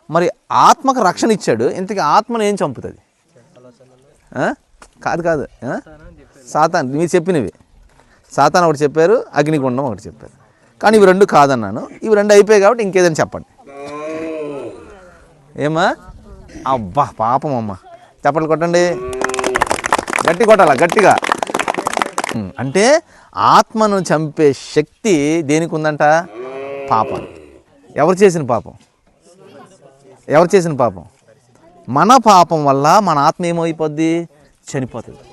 మరి ఆత్మకు రక్షణ ఇచ్చాడు, ఇంతకీ ఆత్మను ఏం చంపుతుంది? కాదు సాతాన్. మీరు చెప్పినవి సాతాన్ ఒకటి చెప్పారు, అగ్నిగుండం ఒకటి చెప్పారు. కానీ ఇవి రెండు కాదన్నాను. ఇవి రెండు అయిపోయాయి కాబట్టి ఇంకేదైనా చెప్పండి. ఏమా? అబ్బా పాపం అమ్మ, చప్పట్లు కొట్టండి, గట్టి కొట్టాల, గట్టిగా. అంటే ఆత్మను చంపే శక్తి దేనికి ఉందంట? పాపం. ఎవరు చేసిన పాపం? ఎవరు చేసిన పాపం? మన పాపం వల్ల మన ఆత్మ ఏమైపోద్ది? చనిపోతుంది.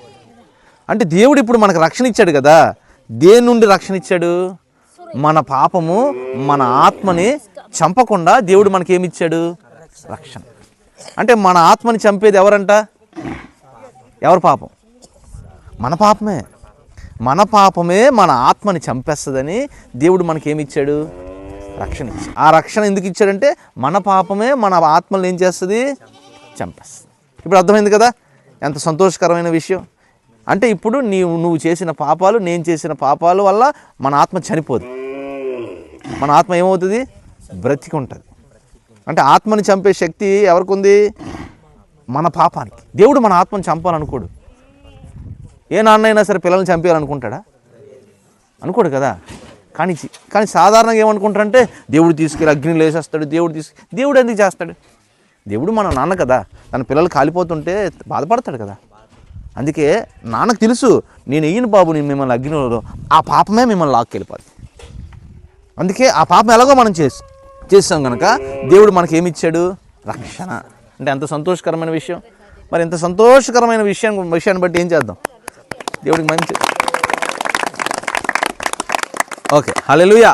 అంటే దేవుడు ఇప్పుడు మనకు రక్షణ ఇచ్చాడు కదా. దేని నుండి రక్షణ ఇచ్చాడు? మన పాపము మన ఆత్మని చంపకుండా దేవుడు మనకేమిచ్చాడు? రక్షణ. అంటే మన ఆత్మని చంపేది ఎవరంట? ఎవరి పాపం? మన పాపమే. మన పాపమే మన ఆత్మని చంపేస్తుందని దేవుడు మనకేమిచ్చాడు? రక్షణ ఇచ్చాడు. ఆ రక్షణ ఎందుకు ఇచ్చాడంటే మన పాపమే మన ఆత్మని ఏం చేస్తుంది? చంపేస్తుంది. ఇప్పుడు అర్థమైంది కదా ఎంత సంతోషకరమైన విషయం. అంటే ఇప్పుడు నువ్వు చేసిన పాపాలు, నేను చేసిన పాపాల వల్ల మన ఆత్మ చనిపోదు. మన ఆత్మ ఏమవుతుంది? బ్రతికి ఉంటుంది. అంటే ఆత్మని చంపే శక్తి ఎవరికి ఉంది? మన పాపానికి. దేవుడు మన ఆత్మని చంపాలనుకోడు. ఏ నాన్న అయినా సరే పిల్లల్ని చంపేయాలనుకుంటాడా? అనుకోడు కదా. కానీ సాధారణంగా ఏమనుకుంటారంటే దేవుడు తీసుకెళ్ళి అగ్నిలో వేసేస్తాడు, దేవుడు ఎందుకు చేస్తాడు? దేవుడు మన నాన్న కదా, తన పిల్లలు కాలిపోతుంటే బాధపడతాడు కదా. అందుకే నాన్నకు తెలుసు, నేను వెయ్యను బాబు నేను మిమ్మల్ని అగ్నిలో, ఆ పాపమే మిమ్మల్ని లాక్కెళ్ళిపోద్ది. అందుకే ఆ పాపం ఎలాగో మనం చేస్తాం కనుక దేవుడు మనకి ఏమిచ్చాడు? రక్షణ. అంటే ఎంత సంతోషకరమైన విషయం. మరి ఇంత సంతోషకరమైన విషయాన్ని బట్టి ఏం చేద్దాం? దేవుడికి మంచి. ఓకే, హల్లెలూయా.